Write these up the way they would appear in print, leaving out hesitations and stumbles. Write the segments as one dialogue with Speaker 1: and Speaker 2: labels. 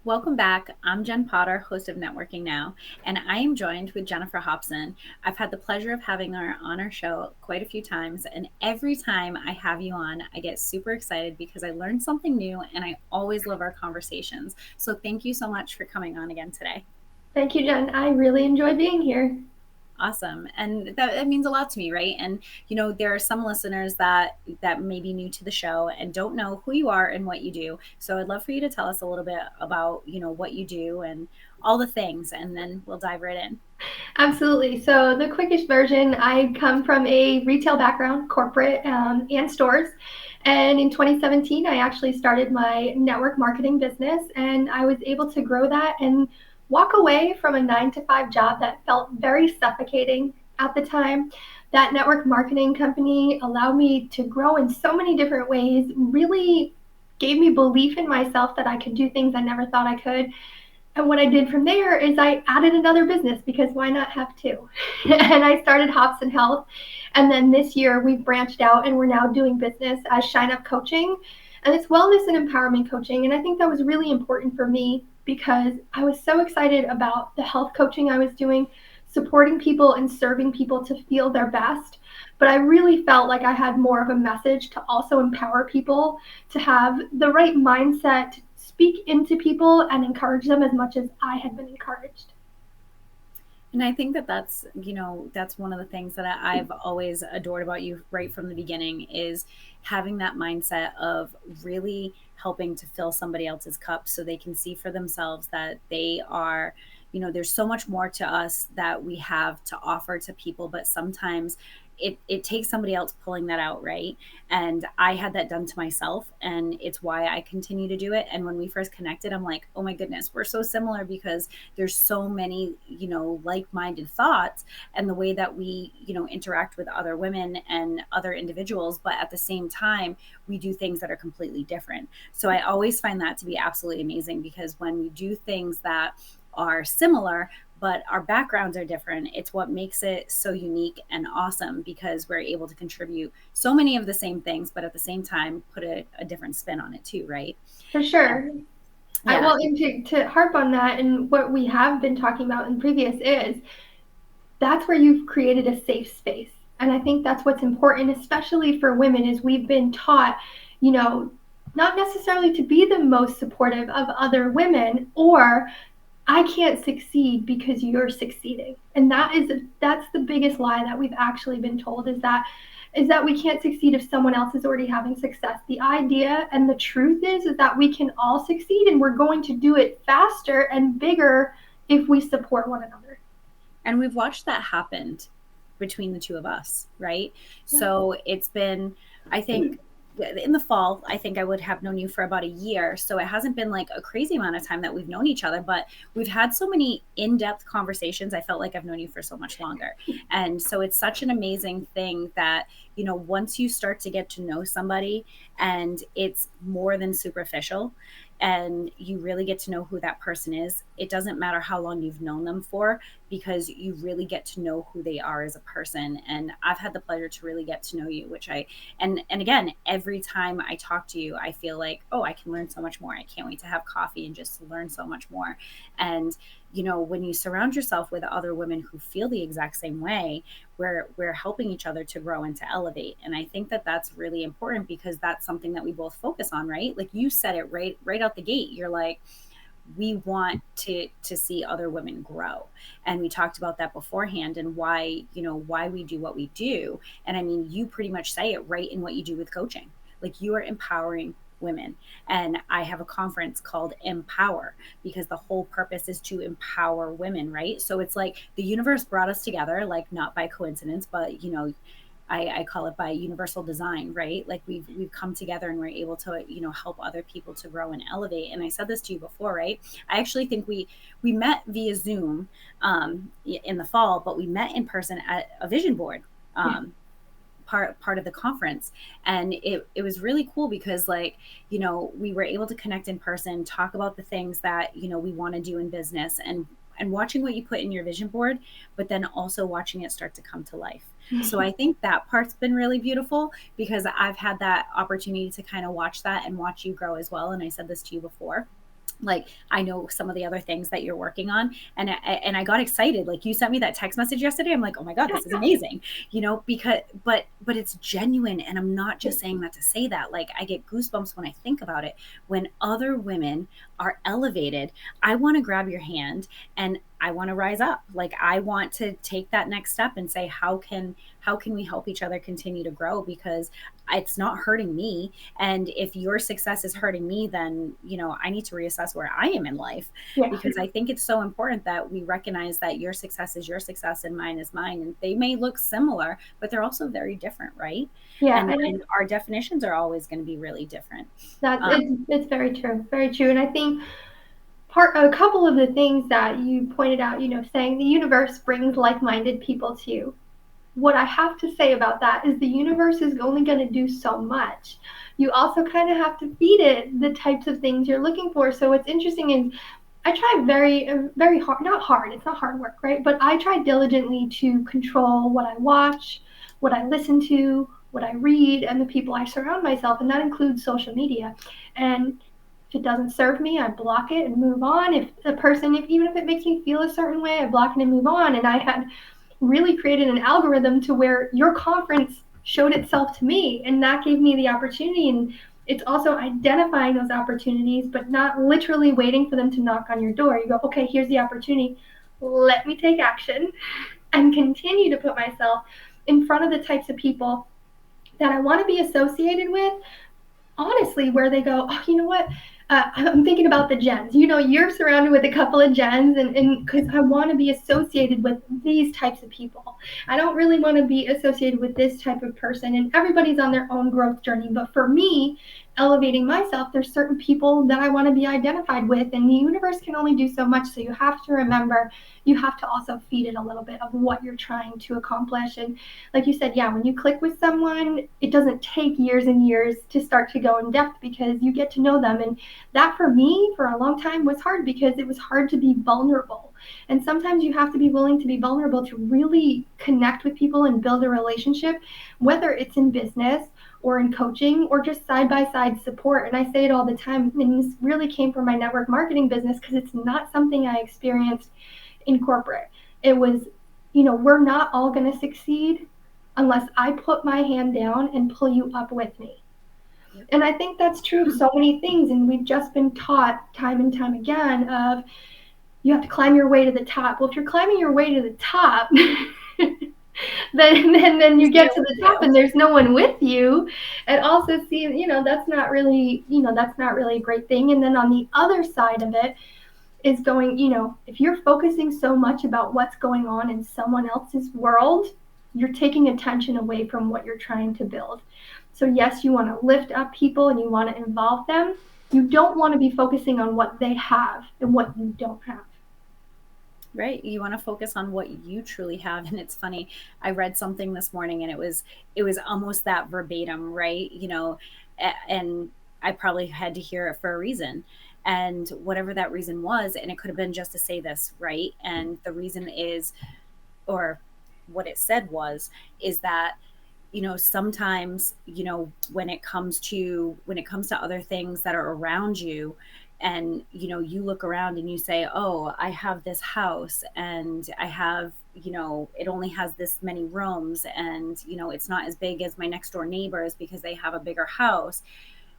Speaker 1: Welcome back. I'm Jen Potter, host of Networking Now, and I am joined with Jennifer Hopson. I've had the pleasure of having her on our show quite a few times, and every time I have you on, I get super excited because I learn something new and I always love our conversations. So thank you so much for coming on again today.
Speaker 2: Thank you, Jen. I really enjoy being here.
Speaker 1: Awesome. And that means a lot to me, right? And there are some listeners that may be new to the show and don't know who you are and what you do. So I'd love for you to tell us a little bit about, what you do and all the things, and then we'll dive right in.
Speaker 2: Absolutely. So, the quickest version, I come from a retail background, corporate and stores. And in 2017, I actually started my network marketing business, and I was able to grow that and walk away from a 9 to 5 job that felt very suffocating at the time. That network marketing company allowed me to grow in so many different ways, really gave me belief in myself that I could do things I never thought I could. And what I did from there is I added another business because why not have two? And I started Hopson Health. And then this year we've branched out and we're now doing business as Shine Up Coaching. And it's wellness and empowerment coaching. And I think that was really important for me because I was so excited about the health coaching I was doing, supporting people and serving people to feel their best. But I really felt like I had more of a message to also empower people to have the right mindset, to speak into people and encourage them as much as I had been encouraged.
Speaker 1: And I think that that's one of the things that I've always adored about you right from the beginning is having that mindset of really helping to fill somebody else's cup so they can see for themselves that they are, there's so much more to us that we have to offer to people, but sometimes it takes somebody else pulling that out, right? And I had that done to myself, and it's why I continue to do it. And when we first connected, I'm like, oh my goodness, we're so similar because there's so many, like-minded thoughts and the way that we, interact with other women and other individuals, but at the same time, we do things that are completely different. So I always find that to be absolutely amazing because when we do things that are similar but our backgrounds are different, it's what makes it so unique and awesome because we're able to contribute so many of the same things, but at the same time put a different spin on it too, right?
Speaker 2: For
Speaker 1: And
Speaker 2: sure.
Speaker 1: yeah.
Speaker 2: Well, and to harp on that, and what we have been talking about in previous is that's where you've created a safe space. And I think that's what's important, especially for women, is we've been taught, you know, not necessarily to be the most supportive of other women or I can't succeed because you're succeeding. And that's the biggest lie that we've actually been told is that we can't succeed if someone else is already having success. The idea and the truth is that we can all succeed and we're going to do it faster and bigger if we support one another.
Speaker 1: And we've watched that happen between the two of us, right?
Speaker 2: Yeah.
Speaker 1: So it's been, I think, in the fall, I think I would have known you for about a year. So it hasn't been like a crazy amount of time that we've known each other, but we've had so many in depth conversations. I felt like I've known you for so much longer. And so it's such an amazing thing that, once you start to get to know somebody and it's more than superficial and you really get to know who that person is, it doesn't matter how long you've known them for because you really get to know who they are as a person. And I've had the pleasure to really get to know you, which and again, every time I talk to you, I feel like, oh, I can learn so much more. I can't wait to have coffee and just learn so much more. And when you surround yourself with other women who feel the exact same way, we're helping each other to grow and to elevate. And I think that that's really important because that's something that we both focus on, right? Like you said it right out the gate. You're like, we want to see other women grow, and we talked about that beforehand and why we do what we do. And I mean, you pretty much say it right in what you do with coaching. Like, you are empowering women, and I have a conference called Empower because the whole purpose is to empower women, right? So it's like the universe brought us together, like not by coincidence, but I call it by universal design, right? Like we've come together and we're able to, help other people to grow and elevate. And I said this to you before, right? I actually think we met via Zoom in the fall, but we met in person at a vision board. Part of the conference, and it was really cool because, like, we were able to connect in person, talk about the things that we want to do in business, and watching what you put in your vision board, but then also watching it start to come to life. So I think that part's been really beautiful because I've had that opportunity to kind of watch that and watch you grow as well. And I said this to you before, Like, I know some of the other things that you're working on, and I got excited. Like, you sent me that text message yesterday. I'm like, oh my god, this is amazing, because but it's genuine, and I'm not just saying that to say that. Like, I get goosebumps when I think about it. When other women are elevated, I want to grab your hand, and I want to rise up. Like, I want to take that next step and say, how can we help each other continue to grow, because it's not hurting me. And if your success is hurting me, then, I need to reassess where I am in life,
Speaker 2: Yeah.
Speaker 1: because I think it's so important that we recognize that your success is your success and mine is mine. And they may look similar, but they're also very different, right?
Speaker 2: Yeah.
Speaker 1: And our definitions are always going to be really different.
Speaker 2: That's
Speaker 1: Um,
Speaker 2: it's very true, very true. And I think a couple of the things that you pointed out, saying the universe brings like-minded people to you. What I have to say about that is the universe is only going to do so much. You also kind of have to feed it the types of things you're looking for. So what's interesting is I try very hard, not hard, it's not hard work, right? But I try diligently to control what I watch, what I listen to, what I read, and the people I surround myself. And that includes social media. And if it doesn't serve me, I block it and move on. If the person, even if it makes me feel a certain way, I block it and move on. And I had really created an algorithm to where your conference showed itself to me, and that gave me the opportunity. And it's also identifying those opportunities, but not literally waiting for them to knock on your door. You go, okay, here's the opportunity. Let me take action and continue to put myself in front of the types of people that I want to be associated with, honestly, where they go, oh, you know what? I'm thinking about the gens. You're surrounded with a couple of gens, and because I want to be associated with these types of people. I don't really want to be associated with this type of person, and everybody's on their own growth journey. But for me, elevating myself, there's certain people that I want to be identified with, and the universe can only do so much. So you have to remember, you have to also feed it a little bit of what you're trying to accomplish. And like you said, yeah, when you click with someone, it doesn't take years and years to start to go in depth because you get to know them. And that for me, for a long time, was hard because it was hard to be vulnerable. And sometimes you have to be willing to be vulnerable to really connect with people and build a relationship, whether it's in business or in coaching or just side by side support. And I say it all the time. And this really came from my network marketing business because it's not something I experienced in corporate. It was, we're not all going to succeed unless I put my hand down and pull you up with me.
Speaker 1: yep.
Speaker 2: And I think that's true of so many things. And we've just been taught time and time again of you have to climb your way to the top. Well, if you're climbing your way to the top, then you get to the top and there's no one with you. And also see, that's not really, that's not really a great thing. And then on the other side of it is going, if you're focusing so much about what's going on in someone else's world, you're taking attention away from what you're trying to build. So yes, you want to lift up people and you want to involve them. You don't want to be focusing on what they have and what you don't have.
Speaker 1: Right. You want to focus on what you truly have. And it's funny, I read something this morning, and it was almost that verbatim, right? And I probably had to hear it for a reason. And whatever that reason was, and it could have been just to say this, right? And the reason is, or what it said was, is that, sometimes, when it comes to other things that are around you, and you look around and you say, oh, I have this house, and I have, it only has this many rooms, and it's not as big as my next door neighbors because they have a bigger house.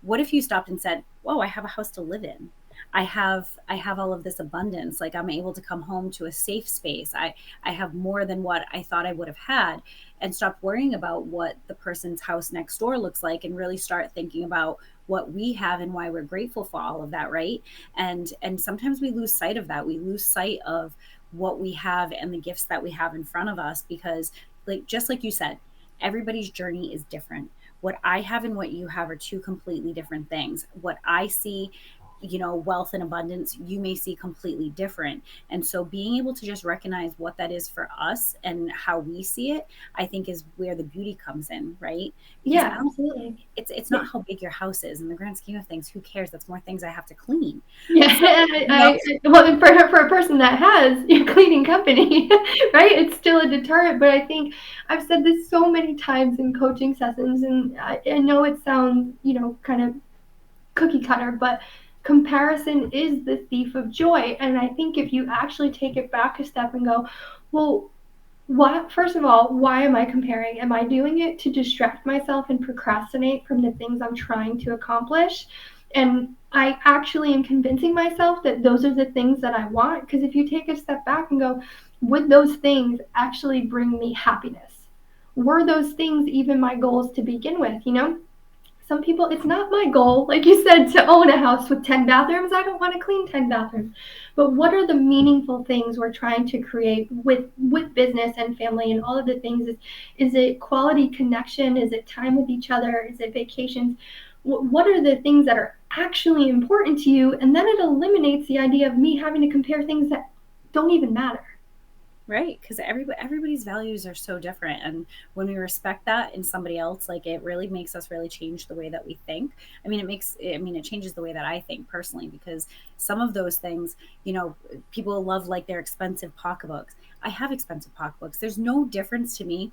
Speaker 1: What if you stopped and said, whoa, I have a house to live in? I have all of this abundance. Like, I'm able to come home to a safe space. I have more than what I thought I would have had. And stop worrying about what the person's house next door looks like, and really start thinking about what we have and why we're grateful for all of that, right? And sometimes we lose sight of that. We lose sight of what we have and the gifts that we have in front of us, because, like, just like you said, everybody's journey is different. What I have and what you have are two completely different things. What I see, wealth and abundance, you may see completely different. And so being able to just recognize what that is for us and how we see it, I think is where the beauty comes in, right? Because
Speaker 2: Yeah, absolutely.
Speaker 1: it's not how big your house is. In the grand scheme of things, who cares? That's more things I have to clean.
Speaker 2: Yeah,
Speaker 1: So,
Speaker 2: well, for a person that has a cleaning company, right? It's still a deterrent. But I think I've said this so many times in coaching sessions, and I know it sounds, kind of cookie cutter, but comparison is the thief of joy. And I think if you actually take it back a step and go, well, what, first of all, why am I comparing? Am I doing it to distract myself and procrastinate from the things I'm trying to accomplish? And I actually am convincing myself that those are the things that I want. Because if you take a step back and go, would those things actually bring me happiness? Were those things even my goals to begin with? Some people, it's not my goal, like you said, to own a house with 10 bathrooms. I don't want to clean 10 bathrooms. But what are the meaningful things we're trying to create with business and family and all of the things? Is it quality connection? Is it time with each other? Is it vacations? What are the things that are actually important to you? And then it eliminates the idea of me having to compare things that don't even matter.
Speaker 1: Right, because everybody's values are so different, and when we respect that in somebody else, like, it really makes us really change the way that we think. It changes the way that I think personally, because some of those things, people love like their expensive pocketbooks. I have expensive pocketbooks. There's no difference to me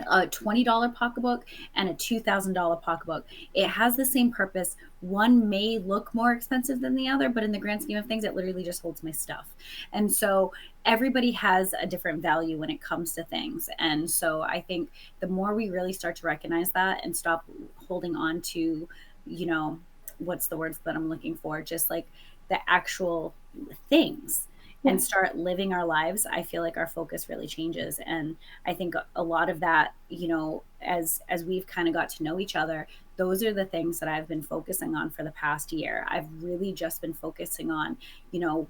Speaker 1: a $20 pocketbook and a $2,000 pocketbook. It has the same purpose. One may look more expensive than the other, but in the grand scheme of things, it literally just holds my stuff. And so everybody has a different value when it comes to things. And so I think the more we really start to recognize that and stop holding on to, you know, what's the words that I'm looking for? Just like the actual things,
Speaker 2: Yeah.
Speaker 1: and start living our lives, I feel like our focus really changes. And I think a lot of that, as we've kind of got to know each other, those are the things that I've been focusing on for the past year. I've really just been focusing on,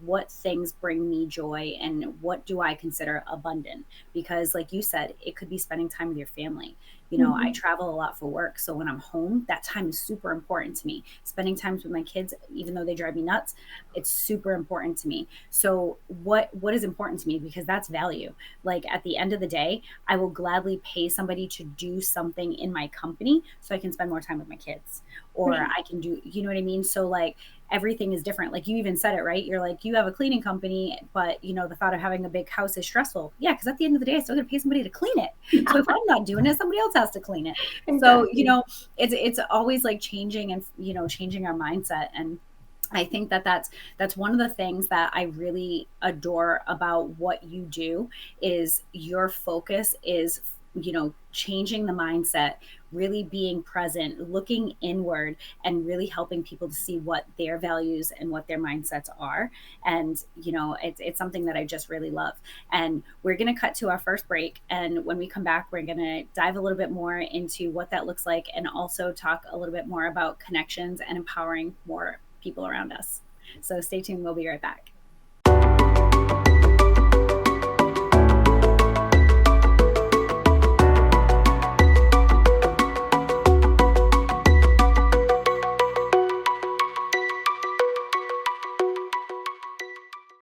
Speaker 1: what things bring me joy and what do I consider abundant. Because like you said, it could be spending time with your family. I
Speaker 2: Mm-hmm.
Speaker 1: travel a lot for work. So when I'm home, that time is super important to me. Spending time with my kids, even though they drive me nuts, it's super important to me. So what is important to me? Because that's value. Like at the end of the day, I will gladly pay somebody to do something in my company so I can spend more time with my kids,
Speaker 2: For
Speaker 1: or
Speaker 2: sure.
Speaker 1: I can do, you know what I mean? So like everything is different. Like you even said it, right? You're like, you have a cleaning company, but the thought of having a big house is stressful. Yeah, because at the end of the day, I still got to pay somebody to clean it. So if I'm not doing it, somebody else has to clean it. So,
Speaker 2: Exactly.
Speaker 1: it's always like changing and changing our mindset. And I think that that's one of the things that I really adore about what you do is your focus is changing the mindset, really being present, looking inward, and really helping people to see what their values and what their mindsets are. And it's something that I just really love. And we're going to cut to our first break, and when we come back, we're going to dive a little bit more into what that looks like, and also talk a little bit more about connections and empowering more people around us. So stay tuned, we'll be right back.